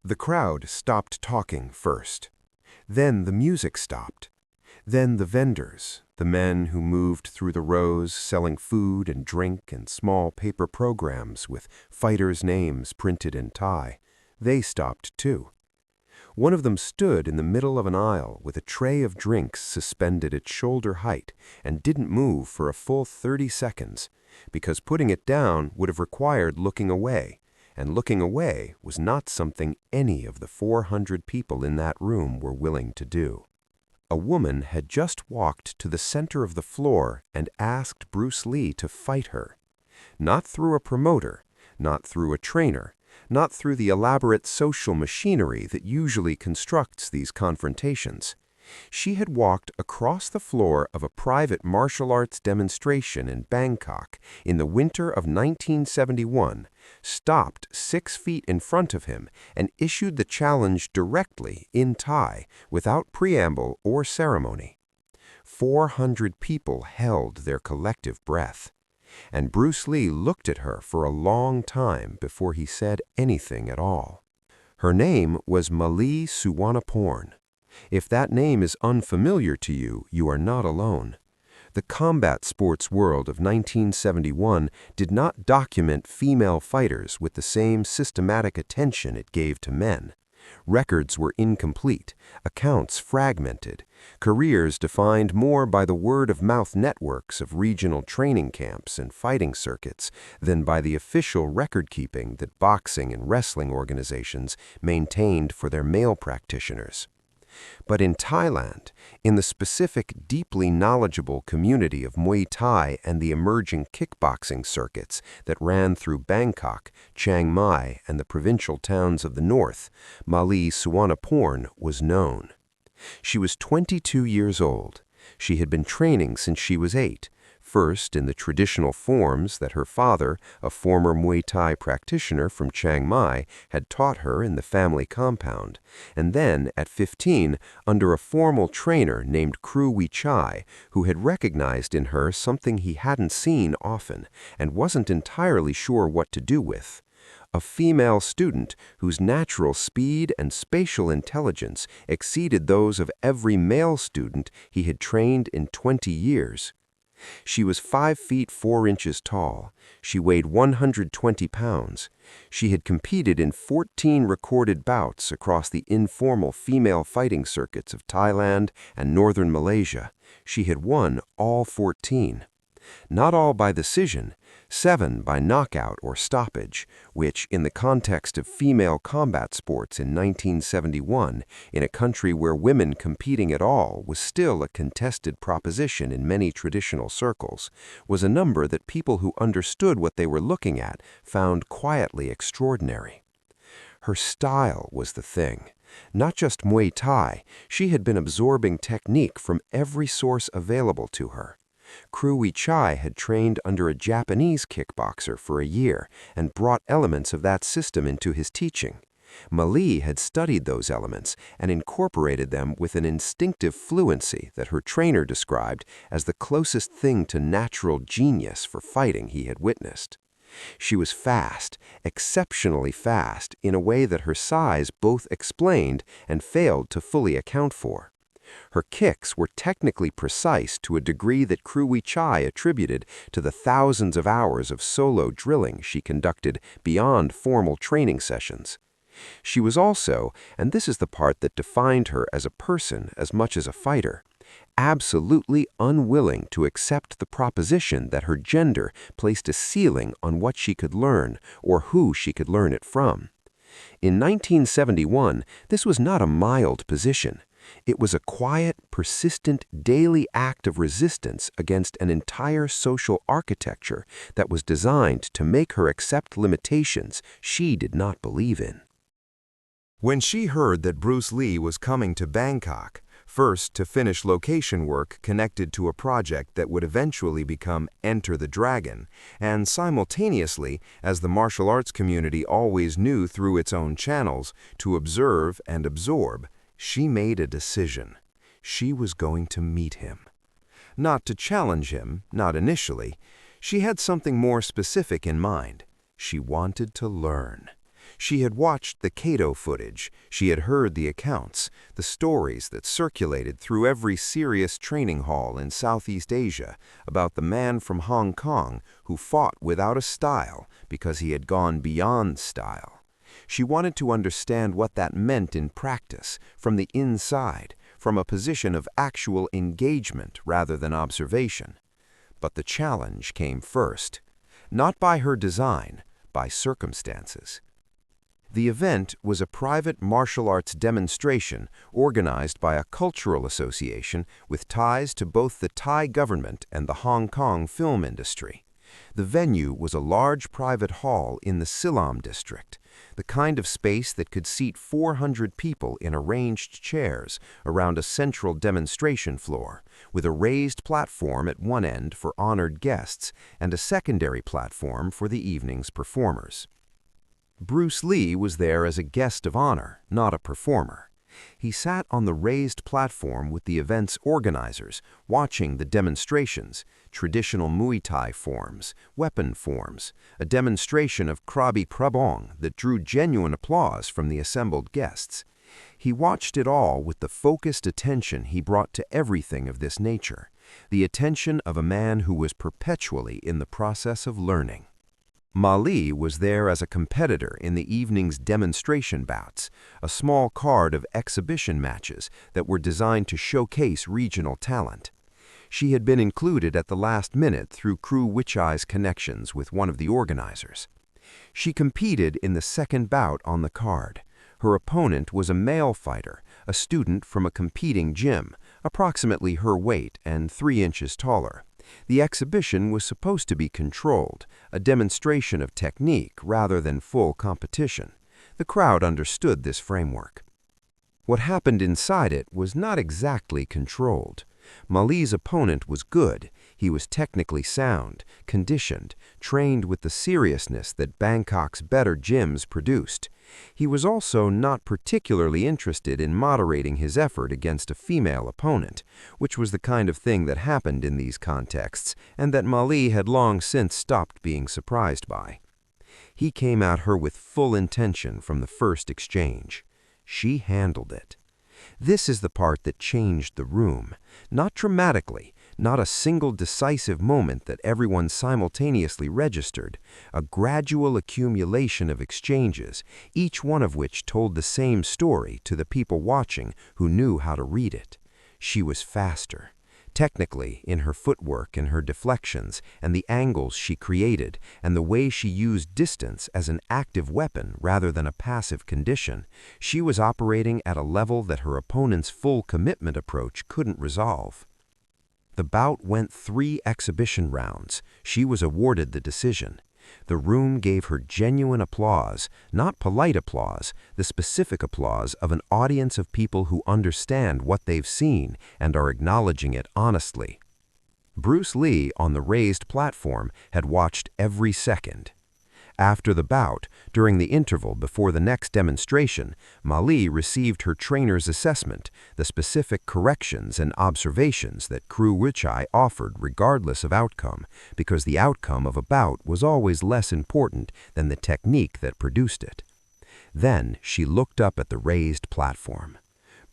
The crowd stopped talking first. Then the music stopped. Then the vendors, the men who moved through the rows selling food and drink and small paper programs with fighters' names printed in Thai, they stopped too. One of them stood in the middle of an aisle with a tray of drinks suspended at shoulder height and didn't move for a full 30 seconds, because putting it down would have required looking away, and looking away was not something any of the 400 people in that room were willing to do. A woman had just walked to the center of the floor and asked Bruce Lee to fight her. Not through a promoter, not through a trainer, not through the elaborate social machinery that usually constructs these confrontations. She had walked across the floor of a private martial arts demonstration in Bangkok in the winter of 1971, stopped 6 feet in front of him, and issued the challenge directly in Thai, without preamble or ceremony. 400 people held their collective breath, and Bruce Lee looked at her for a long time before he said anything at all. Her name was Muay Thai. If that name is unfamiliar to you, you are not alone. The combat sports world of 1971 did not document female fighters with the same systematic attention it gave to men. Records were incomplete, accounts fragmented, careers defined more by the word-of-mouth networks of regional training camps and fighting circuits than by the official record-keeping that boxing and wrestling organizations maintained for their male practitioners. But in Thailand, in the specific, deeply knowledgeable community of Muay Thai and the emerging kickboxing circuits that ran through Bangkok, Chiang Mai, and the provincial towns of the north, Muay Thai was known. She was 22 years old. She had been training since she was 8, first in the traditional forms that her father, a former Muay Thai practitioner from Chiang Mai, had taught her in the family compound, and then, at 15, under a formal trainer named Kru Wee Chai, who had recognized in her something he hadn't seen often and wasn't entirely sure what to do with. A female student whose natural speed and spatial intelligence exceeded those of every male student he had trained in 20 years. She was 5 feet 4 inches tall. She weighed 120 pounds. She had competed in 14 recorded bouts across the informal female fighting circuits of Thailand and northern Malaysia. She had won all 14. Not all by decision, 7 by knockout or stoppage, which, in the context of female combat sports in 1971, in a country where women competing at all was still a contested proposition in many traditional circles, was a number that people who understood what they were looking at found quietly extraordinary. Her style was the thing. Not just Muay Thai, she had been absorbing technique from every source available to her. Kru Wee Chai had trained under a Japanese kickboxer for a year and brought elements of that system into his teaching. Muay had studied those elements and incorporated them with an instinctive fluency that her trainer described as the closest thing to natural genius for fighting he had witnessed. She was fast, exceptionally fast, in a way that her size both explained and failed to fully account for. Her kicks were technically precise to a degree that Kru Wee Chai attributed to the thousands of hours of solo drilling she conducted beyond formal training sessions. She was also, and this is the part that defined her as a person as much as a fighter, absolutely unwilling to accept the proposition that her gender placed a ceiling on what she could learn or who she could learn it from. In 1971, this was not a mild position. It was a quiet, persistent, daily act of resistance against an entire social architecture that was designed to make her accept limitations she did not believe in. When she heard that Bruce Lee was coming to Bangkok, first to finish location work connected to a project that would eventually become Enter the Dragon, and simultaneously, as the martial arts community always knew through its own channels, to observe and absorb, she made a decision. She was going to meet him. Not to challenge him, not initially. She had something more specific in mind. She wanted to learn. She had watched the Kato footage, she had heard the accounts, the stories that circulated through every serious training hall in Southeast Asia about the man from Hong Kong who fought without a style because he had gone beyond style. She wanted to understand what that meant in practice, from the inside, from a position of actual engagement rather than observation. But the challenge came first, not by her design, by circumstances. The event was a private martial arts demonstration organized by a cultural association with ties to both the Thai government and the Hong Kong film industry. The venue was a large private hall in the Siloam district, the kind of space that could seat 400 people in arranged chairs around a central demonstration floor, with a raised platform at one end for honored guests and a secondary platform for the evening's performers. Bruce Lee was there as a guest of honor, not a performer. He sat on the raised platform with the event's organizers, watching the demonstrations, traditional Muay Thai forms, weapon forms, a demonstration of Krabi Prabong that drew genuine applause from the assembled guests. He watched it all with the focused attention he brought to everything of this nature, the attention of a man who was perpetually in the process of learning. Mali was there as a competitor in the evening's demonstration bouts, a small card of exhibition matches that were designed to showcase regional talent. She had been included at the last minute through Kru Wichai's connections with one of the organizers. She competed in the second bout on the card. Her opponent was a male fighter, a student from a competing gym, approximately her weight and 3 inches taller. The exhibition was supposed to be controlled, a demonstration of technique rather than full competition. The crowd understood this framework. What happened inside it was not exactly controlled. Mali's opponent was good. He was technically sound, conditioned, trained with the seriousness that Bangkok's better gyms produced. He was also not particularly interested in moderating his effort against a female opponent, which was the kind of thing that happened in these contexts and that Mali had long since stopped being surprised by. He came at her with full intention from the first exchange. She handled it. This is the part that changed the room, not dramatically, not a single decisive moment that everyone simultaneously registered, a gradual accumulation of exchanges, each one of which told the same story to the people watching who knew how to read it. She was faster. Technically, in her footwork and her deflections, and the angles she created, and the way she used distance as an active weapon rather than a passive condition, she was operating at a level that her opponent's full commitment approach couldn't resolve. The bout went 3 exhibition rounds. She was awarded the decision. The room gave her genuine applause, not polite applause, the specific applause of an audience of people who understand what they've seen and are acknowledging it honestly. Bruce Lee, on the raised platform, had watched every second. After the bout, during the interval before the next demonstration, Mali received her trainer's assessment, the specific corrections and observations that Kru Wichai offered regardless of outcome, because the outcome of a bout was always less important than the technique that produced it. Then she looked up at the raised platform.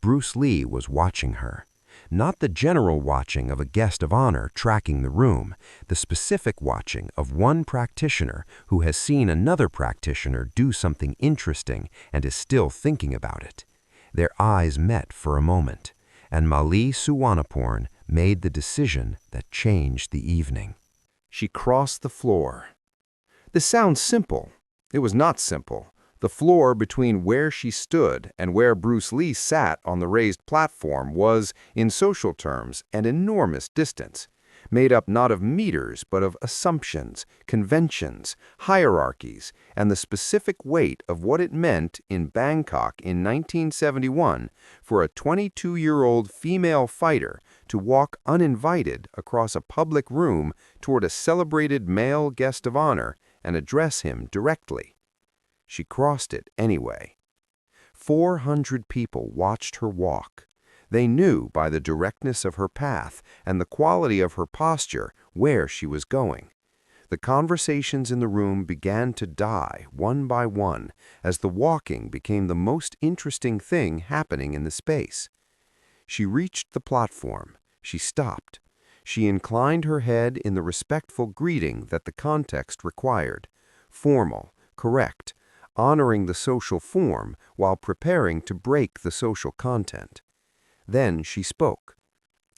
Bruce Lee was watching her. Not the general watching of a guest of honor tracking the room, the specific watching of one practitioner who has seen another practitioner do something interesting and is still thinking about it. Their eyes met for a moment, and Mali Suwanaporn made the decision that changed the evening. She crossed the floor. This sounds simple. It was not simple. The floor between where she stood and where Bruce Lee sat on the raised platform was, in social terms, an enormous distance, made up not of meters but of assumptions, conventions, hierarchies, and the specific weight of what it meant in Bangkok in 1971 for a 22-year-old female fighter to walk uninvited across a public room toward a celebrated male guest of honor and address him directly. She crossed it anyway. 400 people watched her walk. They knew by the directness of her path and the quality of her posture where she was going. The conversations in the room began to die one by one as the walking became the most interesting thing happening in the space. She reached the platform. She stopped. She inclined her head in the respectful greeting that the context required, formal, correct, honoring the social form while preparing to break the social content. Then she spoke.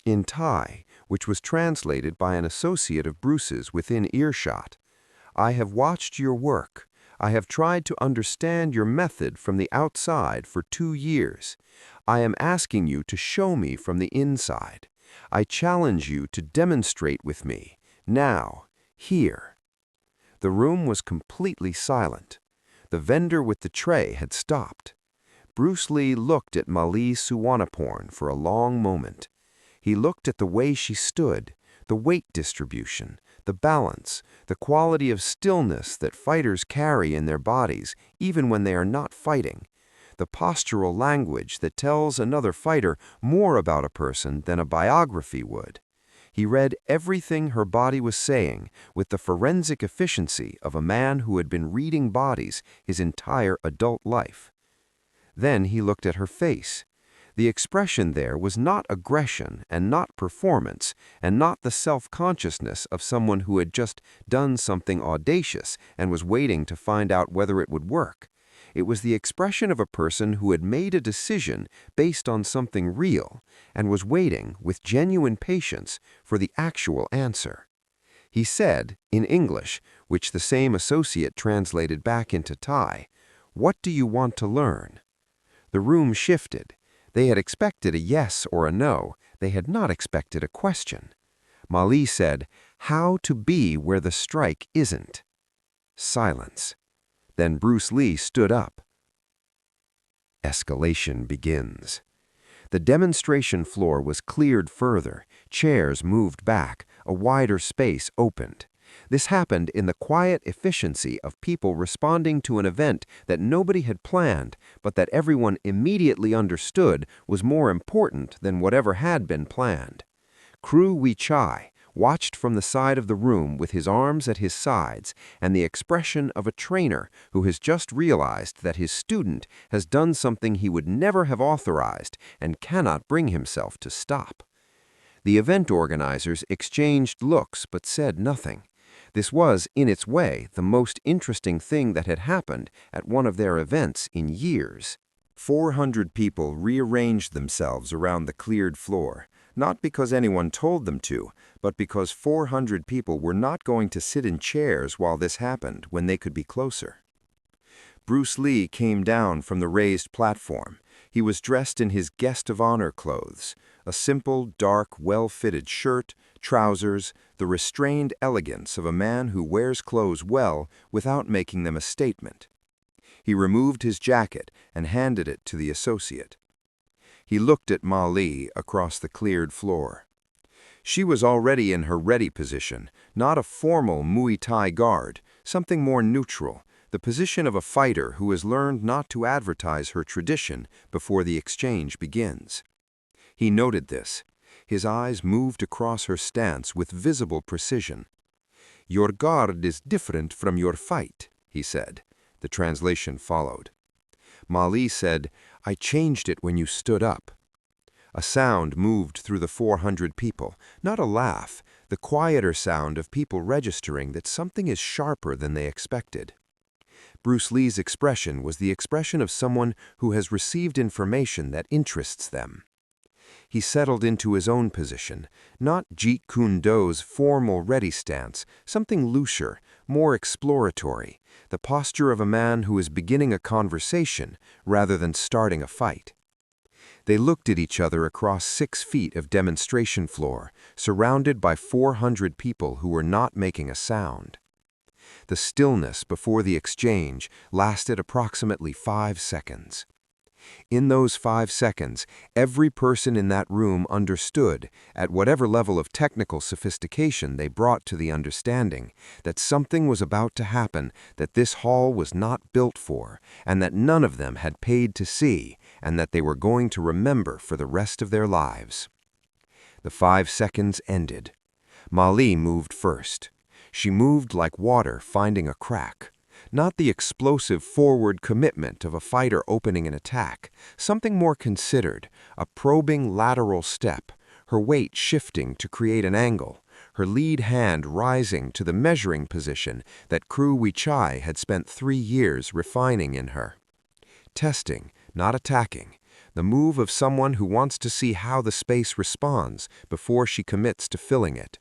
In Thai, which was translated by an associate of Bruce's within earshot. "I have watched your work. I have tried to understand your method from the outside for 2 years. I am asking you to show me from the inside. I challenge you to demonstrate with me, now, here." The room was completely silent. The vendor with the tray had stopped. Bruce Lee looked at Mali Suwanaporn for a long moment. He looked at the way she stood, the weight distribution, the balance, the quality of stillness that fighters carry in their bodies even when they are not fighting, the postural language that tells another fighter more about a person than a biography would. He read everything her body was saying with the forensic efficiency of a man who had been reading bodies his entire adult life. Then he looked at her face. The expression there was not aggression and not performance and not the self-consciousness of someone who had just done something audacious and was waiting to find out whether it would work. It was the expression of a person who had made a decision based on something real and was waiting with genuine patience for the actual answer. He said, in English, which the same associate translated back into Thai, "What do you want to learn?" The room shifted. They had expected a yes or a no. They had not expected a question. Mali said, "How to be where the strike isn't." Silence. Then Bruce Lee stood up. Escalation begins. The demonstration floor was cleared further. Chairs moved back. A wider space opened. This happened in the quiet efficiency of people responding to an event that nobody had planned, but that everyone immediately understood was more important than whatever had been planned. Kru Wee Chai watched from the side of the room with his arms at his sides and the expression of a trainer who has just realized that his student has done something he would never have authorized and cannot bring himself to stop. The event organizers exchanged looks but said nothing. This was, in its way, the most interesting thing that had happened at one of their events in years. 400 people rearranged themselves around the cleared floor, not because anyone told them to, but because 400 people were not going to sit in chairs while this happened when they could be closer. Bruce Lee came down from the raised platform. He was dressed in his guest of honor clothes, a simple, dark, well-fitted shirt, trousers, the restrained elegance of a man who wears clothes well without making them a statement. He removed his jacket and handed it to the associate. He looked at Mali across the cleared floor. She was already in her ready position, not a formal Muay Thai guard, something more neutral, the position of a fighter who has learned not to advertise her tradition before the exchange begins. He noted this. His eyes moved across her stance with visible precision. "Your guard is different from your fight," he said. The translation followed. Mali said, "I changed it when you stood up." A sound moved through the 400 people, not a laugh, the quieter sound of people registering that something is sharper than they expected. Bruce Lee's expression was the expression of someone who has received information that interests them. He settled into his own position, not Jeet Kune Do's formal ready stance, something looser, more exploratory, the posture of a man who is beginning a conversation rather than starting a fight. They looked at each other across 6 feet of demonstration floor, surrounded by 400 people who were not making a sound. The stillness before the exchange lasted approximately 5 seconds. In those 5 seconds, every person in that room understood, at whatever level of technical sophistication they brought to the understanding, that something was about to happen that this hall was not built for, and that none of them had paid to see, and that they were going to remember for the rest of their lives. The 5 seconds ended. Mali moved first. She moved like water finding a crack. Not the explosive forward commitment of a fighter opening an attack, something more considered, a probing lateral step, her weight shifting to create an angle, her lead hand rising to the measuring position that Kru Wichai had spent 3 years refining in her. Testing, not attacking, the move of someone who wants to see how the space responds before she commits to filling it.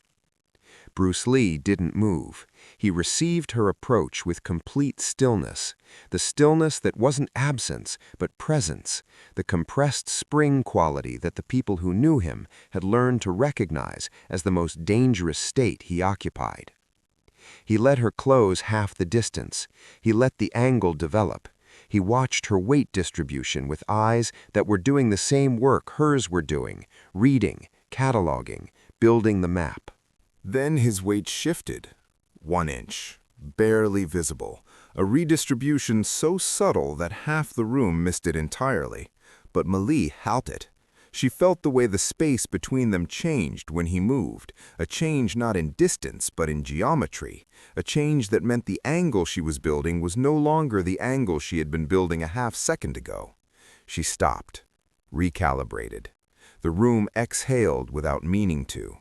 Bruce Lee didn't move. He received her approach with complete stillness, the stillness that wasn't absence, but presence, the compressed spring quality that the people who knew him had learned to recognize as the most dangerous state he occupied. He let her close half the distance. He let the angle develop. He watched her weight distribution with eyes that were doing the same work hers were doing, reading, cataloging, building the map. Then his weight shifted. 1 inch, barely visible, a redistribution so subtle that half the room missed it entirely. But Malie felt it. She felt the way the space between them changed when he moved, a change not in distance but in geometry, a change that meant the angle she was building was no longer the angle she had been building a half second ago. She stopped, recalibrated. The room exhaled without meaning to.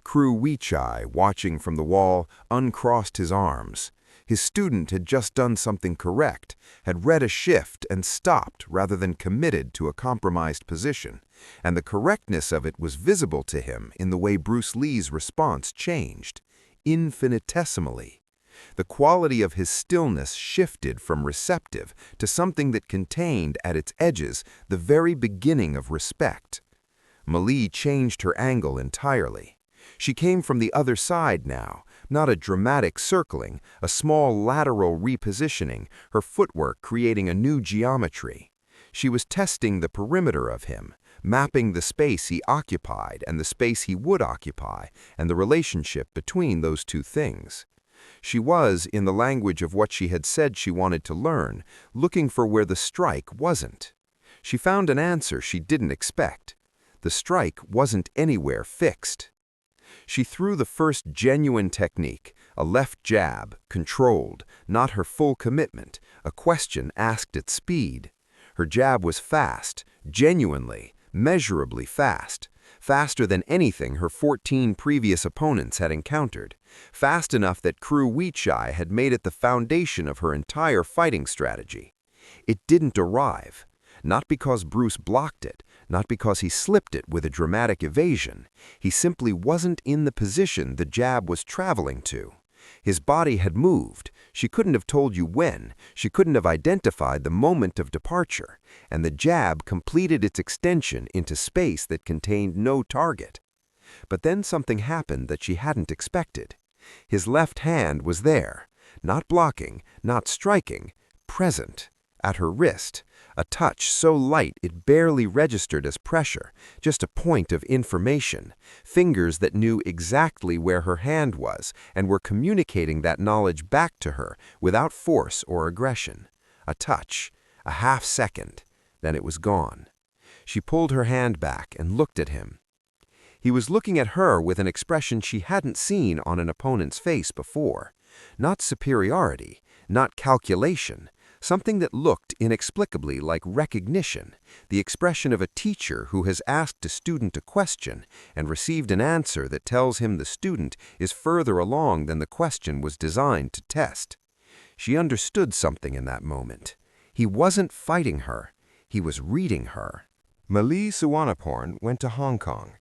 Kru Wichai, watching from the wall, uncrossed his arms. His student had just done something correct, had read a shift and stopped rather than committed to a compromised position, and the correctness of it was visible to him in the way Bruce Lee's response changed, infinitesimally. The quality of his stillness shifted from receptive to something that contained at its edges the very beginning of respect. Malie changed her angle entirely. She came from the other side now, not a dramatic circling, a small lateral repositioning, her footwork creating a new geometry. She was testing the perimeter of him, mapping the space he occupied and the space he would occupy, and the relationship between those two things. She was, in the language of what she had said she wanted to learn, looking for where the strike wasn't. She found an answer she didn't expect. The strike wasn't anywhere fixed. She threw the first genuine technique, a left jab, controlled, not her full commitment, a question asked at speed. Her jab was fast, genuinely, measurably fast, faster than anything her 14 previous opponents had encountered, fast enough that Kru Wichai had made it the foundation of her entire fighting strategy. It didn't arrive. Not because Bruce blocked it, not because he slipped it with a dramatic evasion. He simply wasn't in the position the jab was traveling to. His body had moved. She couldn't have told you when. She couldn't have identified the moment of departure. And the jab completed its extension into space that contained no target. But then something happened that she hadn't expected. His left hand was there, not blocking, not striking, present, at her wrist. A touch so light it barely registered as pressure, just a point of information, fingers that knew exactly where her hand was and were communicating that knowledge back to her without force or aggression. A touch, a half second, then it was gone. She pulled her hand back and looked at him. He was looking at her with an expression she hadn't seen on an opponent's face before. Not superiority, not calculation, something that looked inexplicably like recognition, the expression of a teacher who has asked a student a question and received an answer that tells him the student is further along than the question was designed to test. She understood something in that moment. He wasn't fighting her. He was reading her. Malie Suwanaporn went to Hong Kong.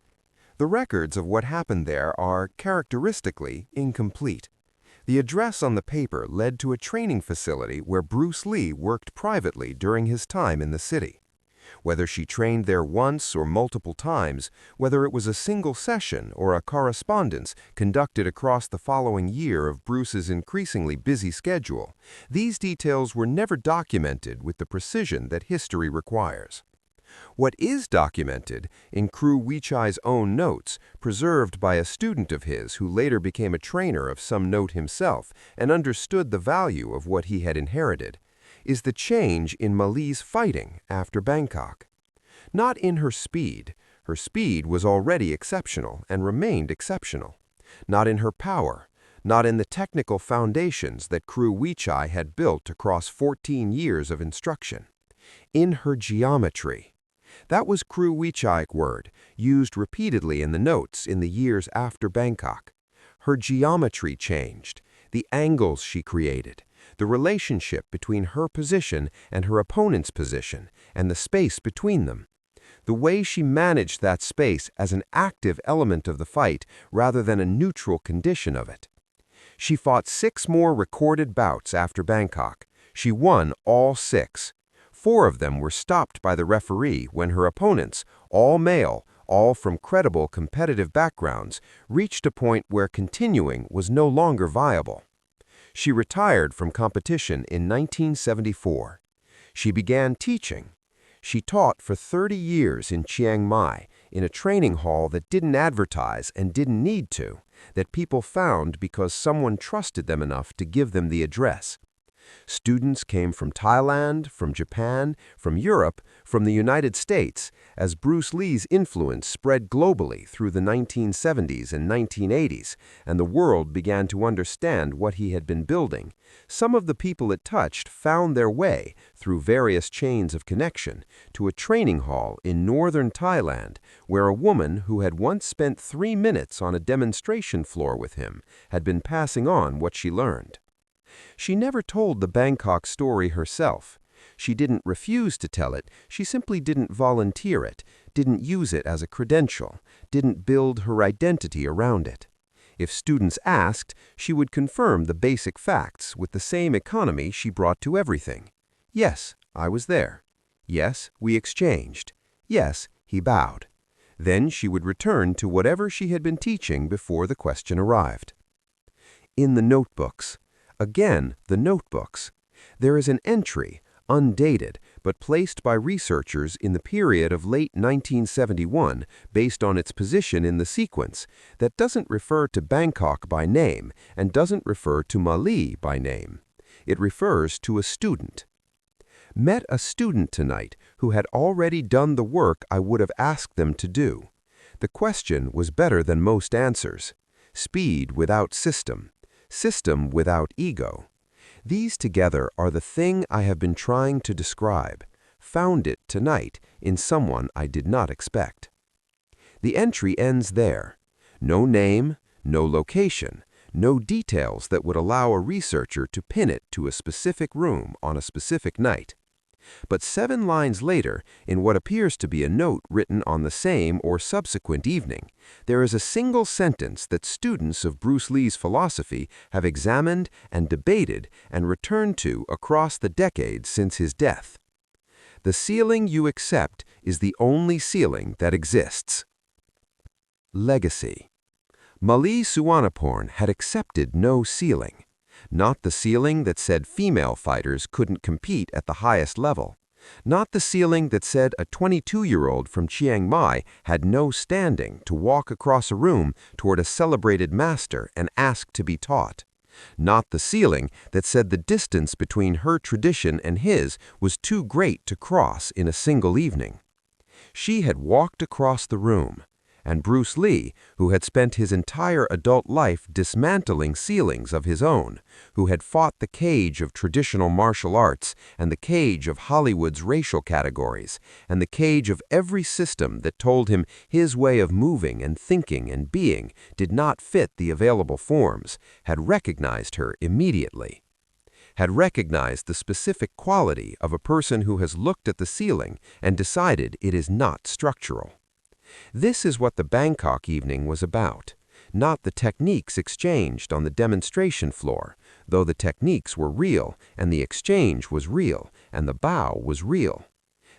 The records of what happened there are characteristically incomplete. The address on the paper led to a training facility where Bruce Lee worked privately during his time in the city. Whether she trained there once or multiple times, whether it was a single session or a correspondence conducted across the following year of Bruce's increasingly busy schedule, these details were never documented with the precision that history requires. What is documented in Kru Wichai's own notes, preserved by a student of his who later became a trainer of some note himself and understood the value of what he had inherited, is the change in Malie's fighting after Bangkok. Not in her speed was already exceptional and remained exceptional. Not in her power, not in the technical foundations that Kru Wichai had built across 14 years of instruction. In her geometry. That was Kru Wichai word, used repeatedly in the notes in the years after Bangkok. Her geometry changed, the angles she created, the relationship between her position and her opponent's position, and the space between them. The way she managed that space as an active element of the fight rather than a neutral condition of it. She fought 6 more recorded bouts after Bangkok. She won all 6. 4 of them were stopped by the referee when her opponents, all male, all from credible competitive backgrounds, reached a point where continuing was no longer viable. She retired from competition in 1974. She began teaching. She taught for 30 years in Chiang Mai, in a training hall that didn't advertise and didn't need to, that people found because someone trusted them enough to give them the address. Students came from Thailand, from Japan, from Europe, from the United States, as Bruce Lee's influence spread globally through the 1970s and 1980s, and the world began to understand what he had been building. Some of the people it touched found their way, through various chains of connection, to a training hall in northern Thailand, where a woman who had once spent 3 minutes on a demonstration floor with him had been passing on what she learned. She never told the Bangkok story herself. She didn't refuse to tell it, she simply didn't volunteer it, didn't use it as a credential, didn't build her identity around it. If students asked, she would confirm the basic facts with the same economy she brought to everything. Yes, I was there. Yes, we exchanged. Yes, he bowed. Then she would return to whatever she had been teaching before the question arrived. In the notebooks. Again, the notebooks. There is an entry, undated, but placed by researchers in the period of late 1971 based on its position in the sequence, that doesn't refer to Bangkok by name and doesn't refer to Mali by name. It refers to a student. Met a student tonight who had already done the work I would have asked them to do. The question was better than most answers. Speed without system. System without ego. These together are the thing I have been trying to describe. Found it tonight in someone I did not expect. The entry ends there. No name, no location, no details that would allow a researcher to pin it to a specific room on a specific night. But 7 lines later, in what appears to be a note written on the same or subsequent evening, there is a single sentence that students of Bruce Lee's philosophy have examined and debated and returned to across the decades since his death. The ceiling you accept is the only ceiling that exists. Legacy. Mali Suwanaporn had accepted no ceiling. Not the ceiling that said female fighters couldn't compete at the highest level. Not the ceiling that said a 22-year-old from Chiang Mai had no standing to walk across a room toward a celebrated master and ask to be taught. Not the ceiling that said the distance between her tradition and his was too great to cross in a single evening. She had walked across the room. And Bruce Lee, who had spent his entire adult life dismantling ceilings of his own, who had fought the cage of traditional martial arts and the cage of Hollywood's racial categories, and the cage of every system that told him his way of moving and thinking and being did not fit the available forms, had recognized her immediately. Had recognized the specific quality of a person who has looked at the ceiling and decided it is not structural. This is what the Bangkok evening was about, not the techniques exchanged on the demonstration floor, though the techniques were real and the exchange was real and the bow was real.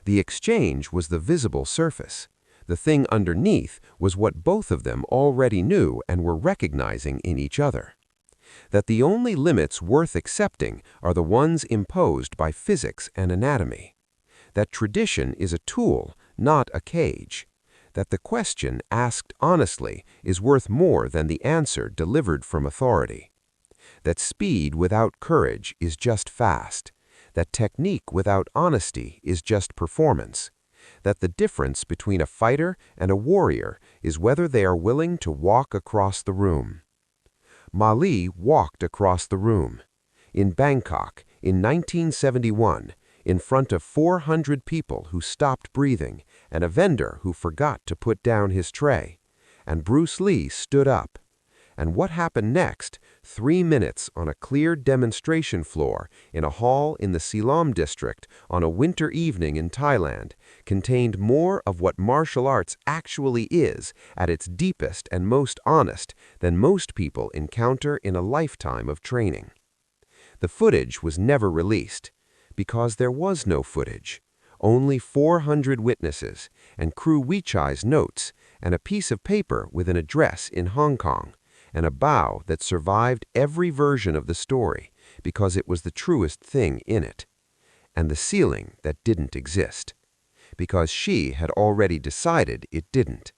The exchange was the visible surface. The thing underneath was what both of them already knew and were recognizing in each other. That the only limits worth accepting are the ones imposed by physics and anatomy. That tradition is a tool, not a cage. That the question asked honestly is worth more than the answer delivered from authority. That speed without courage is just fast. That technique without honesty is just performance. That the difference between a fighter and a warrior is whether they are willing to walk across the room. Mali walked across the room. In Bangkok, in 1971, in front of 400 people who stopped breathing and a vendor who forgot to put down his tray. And Bruce Lee stood up. And what happened next, 3 minutes on a clear demonstration floor in a hall in the Silom district on a winter evening in Thailand, contained more of what martial arts actually is at its deepest and most honest than most people encounter in a lifetime of training. The footage was never released, because there was no footage. Only 400 witnesses, and Crew Wichai's notes, and a piece of paper with an address in Hong Kong, and a bow that survived every version of the story, because it was the truest thing in it. And the ceiling that didn't exist, because she had already decided it didn't.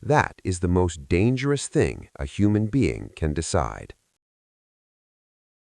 That is the most dangerous thing a human being can decide.